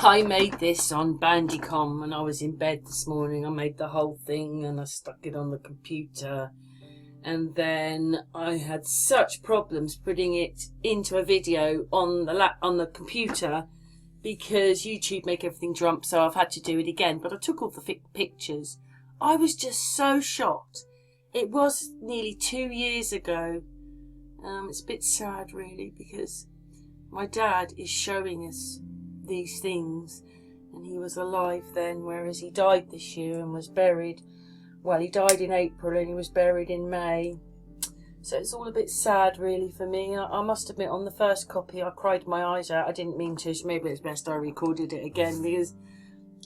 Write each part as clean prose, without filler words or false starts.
I made this on Bandicom when I was in bed this morning. I made the whole thing and I stuck it on the computer. And then I had such problems putting it into a video on the computer because YouTube make everything jump, so I've had to do it again. But I took all the pictures. I was just so shocked. It was nearly 2 years ago. It's a bit sad, really, because my dad is showing us these things, and he was alive then, whereas he died this year and was buried. Well, he died in April and he was buried in May. So it's all a bit sad, really, for me. I must admit, on the first copy, I cried my eyes out. I didn't mean to, so maybe it's best I recorded it again, because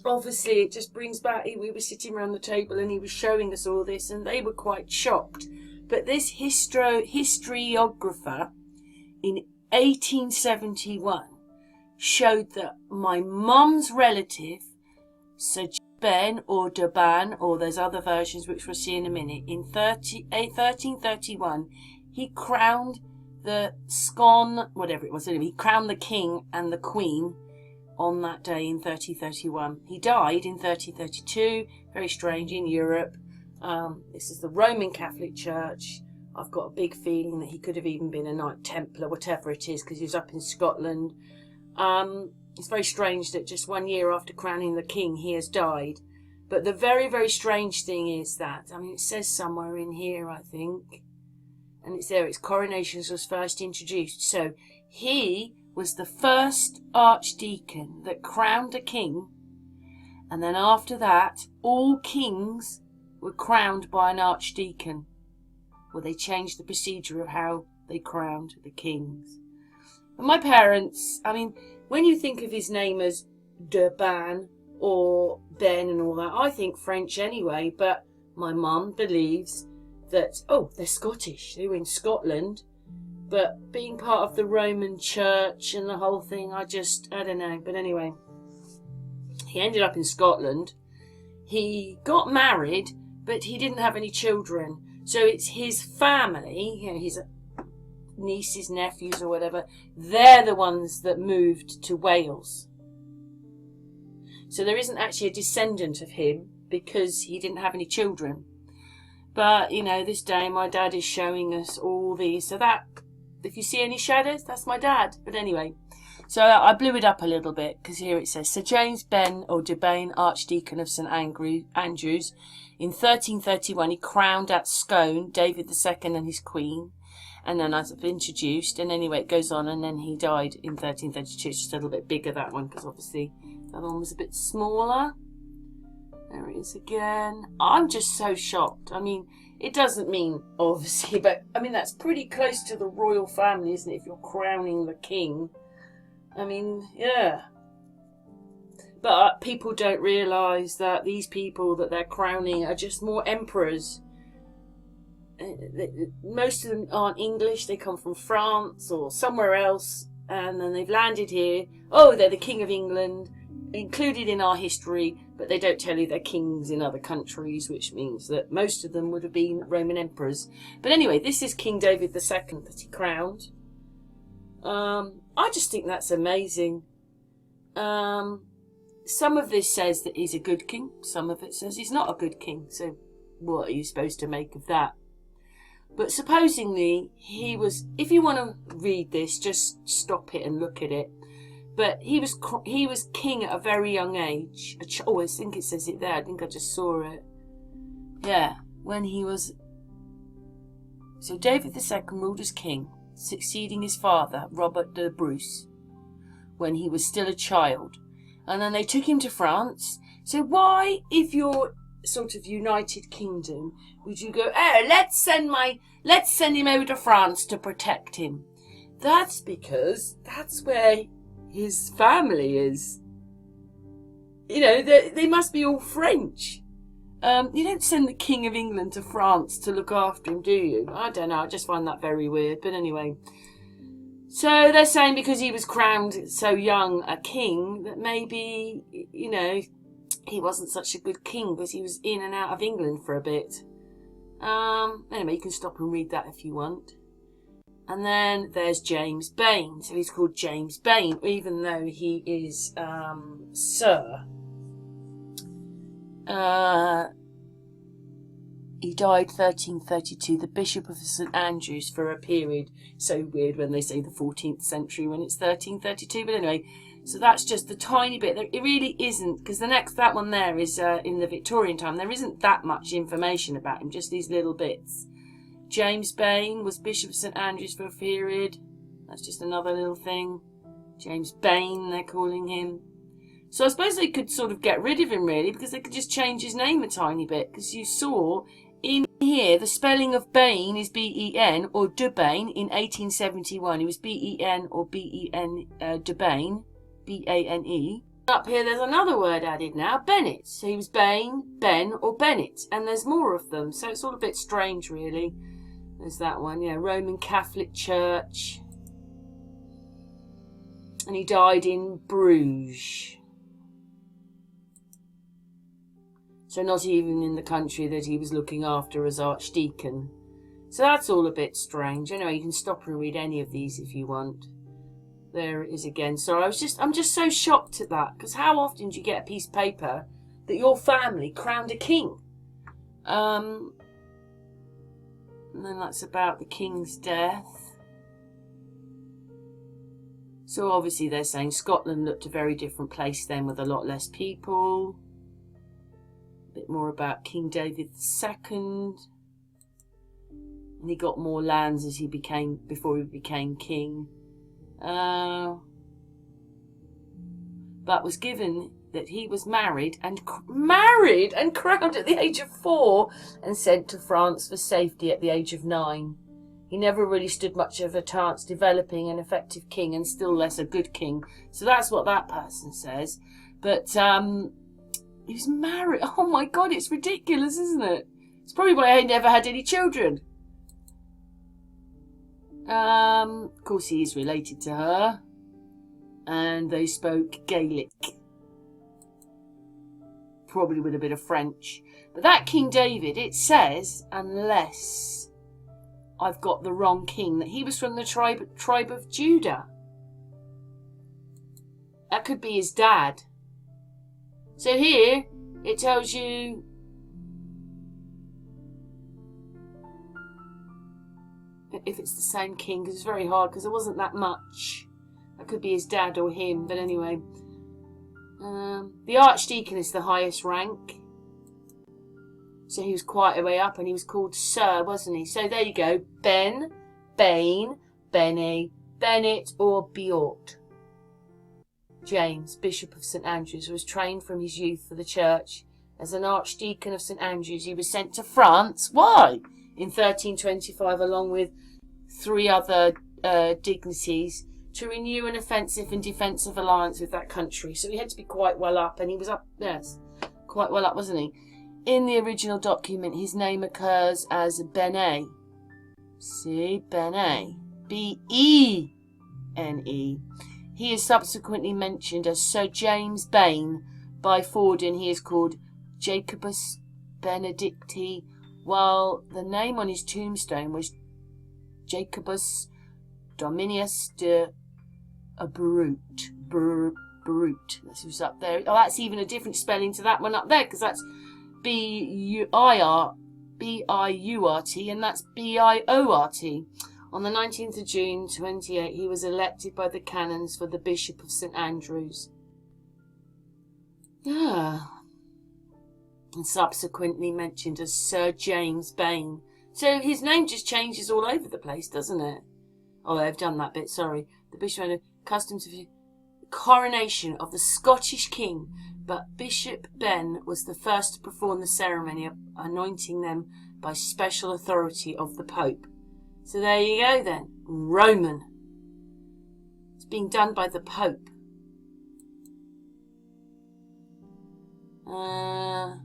obviously it just brings back, we were sitting around the table and he was showing us all this and they were quite shocked. But this historiographer in 1871 showed that my mum's relative, Sir Ben or Deban, or there's other versions which we'll see in a minute, in 1331, he crowned the scone, whatever it was, anyway, he crowned the king and the queen on that day in 1331. He died in 1332, very strange, in Europe. This is the Roman Catholic Church. I've got a big feeling that he could have even been a Knight Templar, whatever it is, because he was up in Scotland. It's very strange that just 1 year after crowning the king, he has died. But the very, very strange thing is that, I mean, it says somewhere in here, I think, and it's there, its coronation was first introduced. So he was the first archdeacon that crowned a king, and then after that, all kings were crowned by an archdeacon. Well, they changed the procedure of how they crowned the kings. And my parents, I mean, when you think of his name as Deban or Ben and all that, I think French anyway, but my mum believes that, oh, they're Scottish, they were in Scotland, but being part of the Roman Church and the whole thing, I don't know. But anyway, he ended up in Scotland. He got married, but he didn't have any children. So it's his family, you know, his nieces, nephews or whatever, they're the ones that moved to Wales. So there isn't actually a descendant of him because he didn't have any children. But, you know, this day my dad is showing us all these. So that, if you see any shadows, that's my dad. But anyway, so I blew it up a little bit because here it says, Sir James Ben or Deban, Archdeacon of St Andrews, in 1331 he crowned at Scone David II and his queen. And then as I've introduced, and anyway, it goes on, and then he died in 1332. It's just a little bit bigger, that one, because obviously that one was a bit smaller. There it is again. I'm just so shocked. I mean, it doesn't mean, obviously, but I mean, that's pretty close to the royal family, isn't it, if you're crowning the king? I mean, yeah. But people don't realise that these people that they're crowning are just more emperors. Most of them aren't English, they come from France or somewhere else, and then they've landed here. Oh, they're the King of England, included in our history, but they don't tell you they're kings in other countries, which means that most of them would have been Roman emperors. But anyway, this is King David II that he crowned. I just think that's amazing. Some of this says that he's a good king, some of it says he's not a good king, so what are you supposed to make of that? But supposedly he was, if you want to read this, just stop it and look at it. But he was king at a very young age. Oh, I think it says it there. I think I just saw it. Yeah, when he was... So David II ruled as king, succeeding his father, Robert de Bruce, when he was still a child. And then they took him to France. So why, if you're sort of United Kingdom, would you go, oh, let's send him over to France to protect him? That's because that's where his family is. You know, they must be all French. You don't send the King of England to France to look after him, do you? I don't know, I just find that very weird. But anyway, so they're saying because he was crowned so young a king that maybe, you know, he wasn't such a good king because he was in and out of England for a bit. Anyway, you can stop and read that if you want. And then there's James Bain. So he's called James Bain, even though he is Sir. He died 1332, the Bishop of St Andrews, for a period. So weird when they say the 14th century when it's 1332. But anyway, so that's just a tiny bit. It really isn't, because that one there is in the Victorian time. There isn't that much information about him, just these little bits. James Bain was Bishop of St Andrews for a period. That's just another little thing. James Bain, they're calling him. So I suppose they could sort of get rid of him, really, because they could just change his name a tiny bit. Because you saw in here the spelling of Bain is B-E-N, or de Bain, in 1871. He was B-E-N or B-E-N, de Bain, B-A-N-E. Up here there's another word added now, Bennett. So he was Bain, Ben, or Bennett. And there's more of them, so it's all a bit strange, really. There's that one, yeah, Roman Catholic Church. And he died in Bruges. So not even in the country that he was looking after as Archdeacon. So that's all a bit strange. Anyway, you can stop and read any of these if you want. There it is again. Sorry, I'm just so shocked at that. Because how often do you get a piece of paper that your family crowned a king? And then that's about the king's death. So obviously they're saying Scotland looked a very different place then, with a lot less people. A bit more about King David II. And he got more lands as before he became king. But was given that he was married and crowned at the age of 4 and sent to France for safety at the age of 9. He never really stood much of a chance developing an effective king, and still less a good king. So that's what that person says. But he was married. Oh my God, it's ridiculous, isn't it? It's probably why he never had any children. Of course, he is related to her. And they spoke Gaelic. Probably with a bit of French. But that King David, it says, unless I've got the wrong king, that he was from the tribe of Judah. That could be his dad. So here, it tells you if it's the same king, because it's very hard, because there wasn't that much. That could be his dad or him, but anyway. The Archdeacon is the highest rank. So he was quite a way up, and he was called Sir, wasn't he? So there you go. Ben, Bain, Benny, Bennett, or Biort. James, Bishop of St Andrews, was trained from his youth for the church. As an Archdeacon of St Andrews, he was sent to France. Why? In 1325, along with 3 other dignities, to renew an offensive and defensive alliance with that country. So he had to be quite well up, and he was up, yes, quite well up, wasn't he? In the original document, his name occurs as Benet. See, Benet. B-E-N-E. He is subsequently mentioned as Sir James Bain. By Forden, he is called Jacobus Benedicti, while the name on his tombstone was Jacobus Dominius de Brute. Brute. That's who's up there. Oh, that's even a different spelling to that one up there, because that's B-I-U-R-T, and that's B-I-O-R-T. On the 19th of June 28, he was elected by the canons for the Bishop of St Andrews. And subsequently mentioned as Sir James Bain. So his name just changes all over the place, doesn't it? Oh, I've done that bit, sorry. The bishop had a custom to the coronation of the Scottish king, but Bishop Ben was the first to perform the ceremony of anointing them by special authority of the Pope. So there you go then. Roman. It's being done by the Pope. There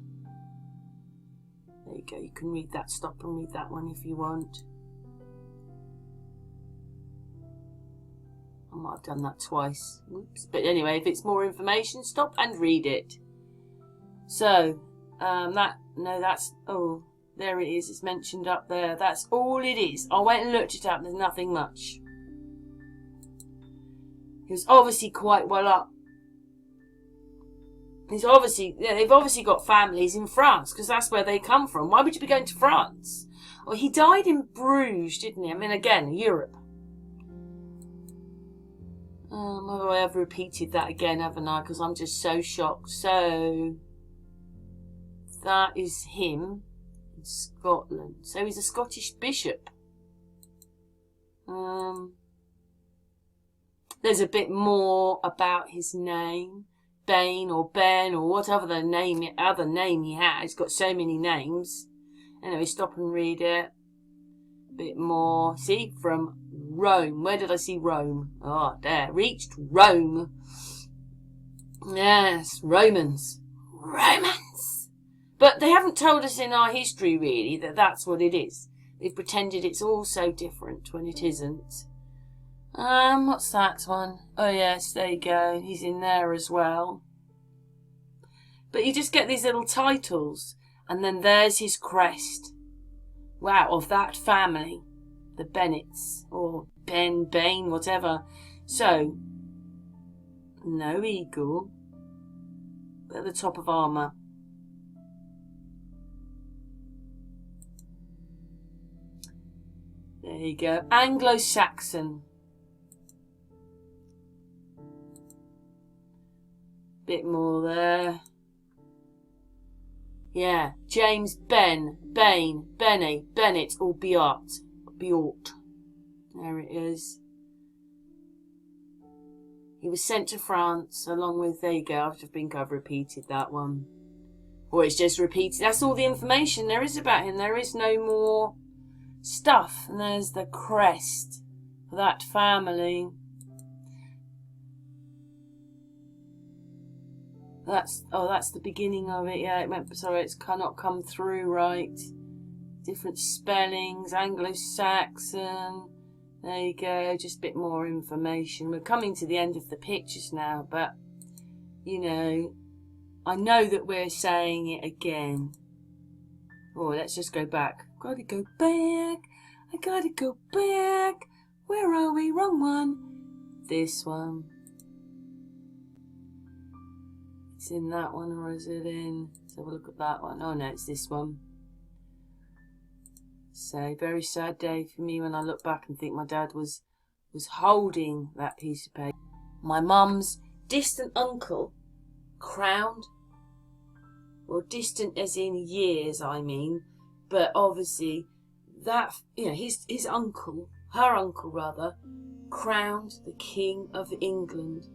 you go. You can read that. Stop and read that one if you want. I might have done that twice. Oops. But anyway, if it's more information, stop and read it. So, There it is. It's mentioned up there. That's all it is. I went and looked it up. There's nothing much. He was obviously quite well up. He's obviously, yeah, they've obviously got families in France because that's where they come from. Why would you be going to France? Well, he died in Bruges, didn't he? I mean, again, Europe. I have repeated that again, haven't I? Because I'm just so shocked. So, that is him in Scotland. So he's a Scottish bishop. There's a bit more about his name. Bane or Ben or whatever other name he has. He's got so many names. Anyway, stop and read it. Bit more. See, from Rome. Where did I see Rome? Oh, there. Reached Rome. Yes, Romans. Romans! But they haven't told us in our history, really, that that's what it is. They've pretended it's all so different when it isn't. What's that one? Oh, yes, there you go. He's in there as well. But you just get these little titles. And then there's his crest. Wow, of that family. The Bennets. Or Bane, whatever. So, no eagle. But at the top of armour. There you go. Anglo-Saxon. Bit more there. Yeah, James Bane, Bennett, or Biot. There it is. He was sent to France along with, there you go, I've repeated that one. Or it's just repeated. That's all the information there is about him. There is no more stuff. And there's the crest for that family. That's the beginning of it. Yeah, it's cannot come through right. Different spellings, Anglo-Saxon. There you go, just a bit more information. We're coming to the end of the pictures now, but, you know, I know that we're saying it again. Oh, let's just go back. Gotta go back. I gotta go back. Where are we? Wrong one. This one. It's in that one, or is it in? Let's have a look at that one. Oh no, it's this one. So, very sad day for me when I look back and think my dad was holding that piece of paper. My mum's distant uncle, crowned. Well, distant as in years, I mean. But obviously, that, you know, his uncle, her uncle rather, crowned the King of England.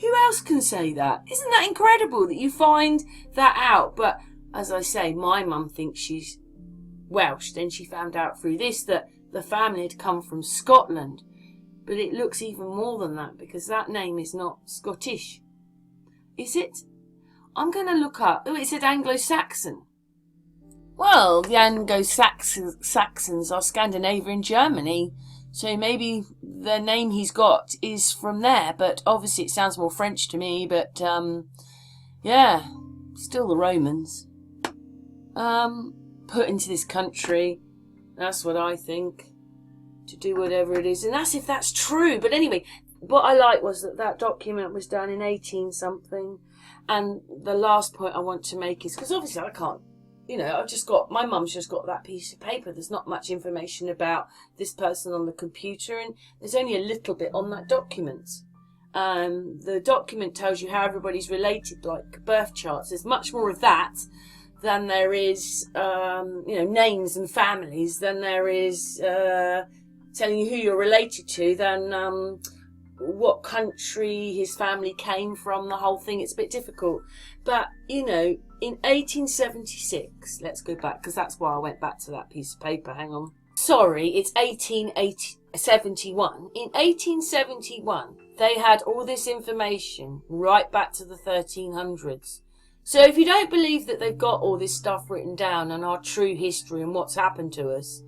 Who else can say that? Isn't that incredible that you find that out? But as I say, my mum thinks she's Welsh. Then she found out through this that the family had come from Scotland. But it looks even more than that because that name is not Scottish. Is it? I'm going to look up. Oh, it said Anglo-Saxon. Well, the Anglo-Saxons are Scandinavia and Germany. So maybe the name he's got is from there, but obviously it sounds more French to me, but, yeah, still the Romans. Put into this country, that's what I think, to do whatever it is, and that's if that's true. But anyway, what I like was that document was done in 18-something, and the last point I want to make is, because obviously I can't, you know, my mum's just got that piece of paper. There's not much information about this person on the computer, and there's only a little bit on that document. The document tells you how everybody's related, like birth charts. There's much more of that than there is, you know, names and families, than there is telling you who you're related to, than what country his family came from, the whole thing. It's a bit difficult. But, you know, in 1876, let's go back, because that's why I went back to that piece of paper. Hang on. Sorry, it's 1871. In 1871, they had all this information right back to the 1300s. So if you don't believe that they've got all this stuff written down and our true history and what's happened to us,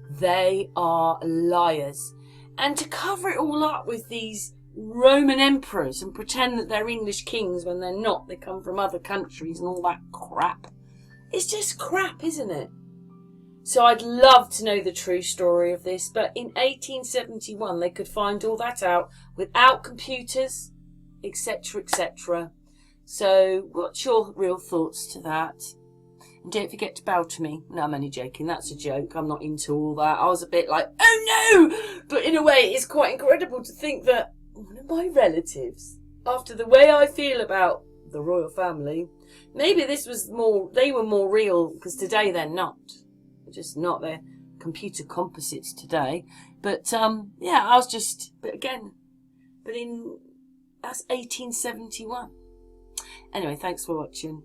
they are liars. And to cover it all up with these Roman emperors and pretend that they're English kings when they're not, they come from other countries and all that crap. It's just crap, isn't it? So I'd love to know the true story of this, but in 1871 they could find all that out without computers, etc., etc. So what's your real thoughts to that? And don't forget to bow to me. No, I'm only joking. That's a joke. I'm not into all that. I was a bit like, oh no! But in a way, it's quite incredible to think that one of my relatives, after the way I feel about the royal family, maybe this was more, they were more real, because today they're not. They're just not. They're computer composites today. But, yeah, I was just, but again, that's 1871. Anyway, thanks for watching.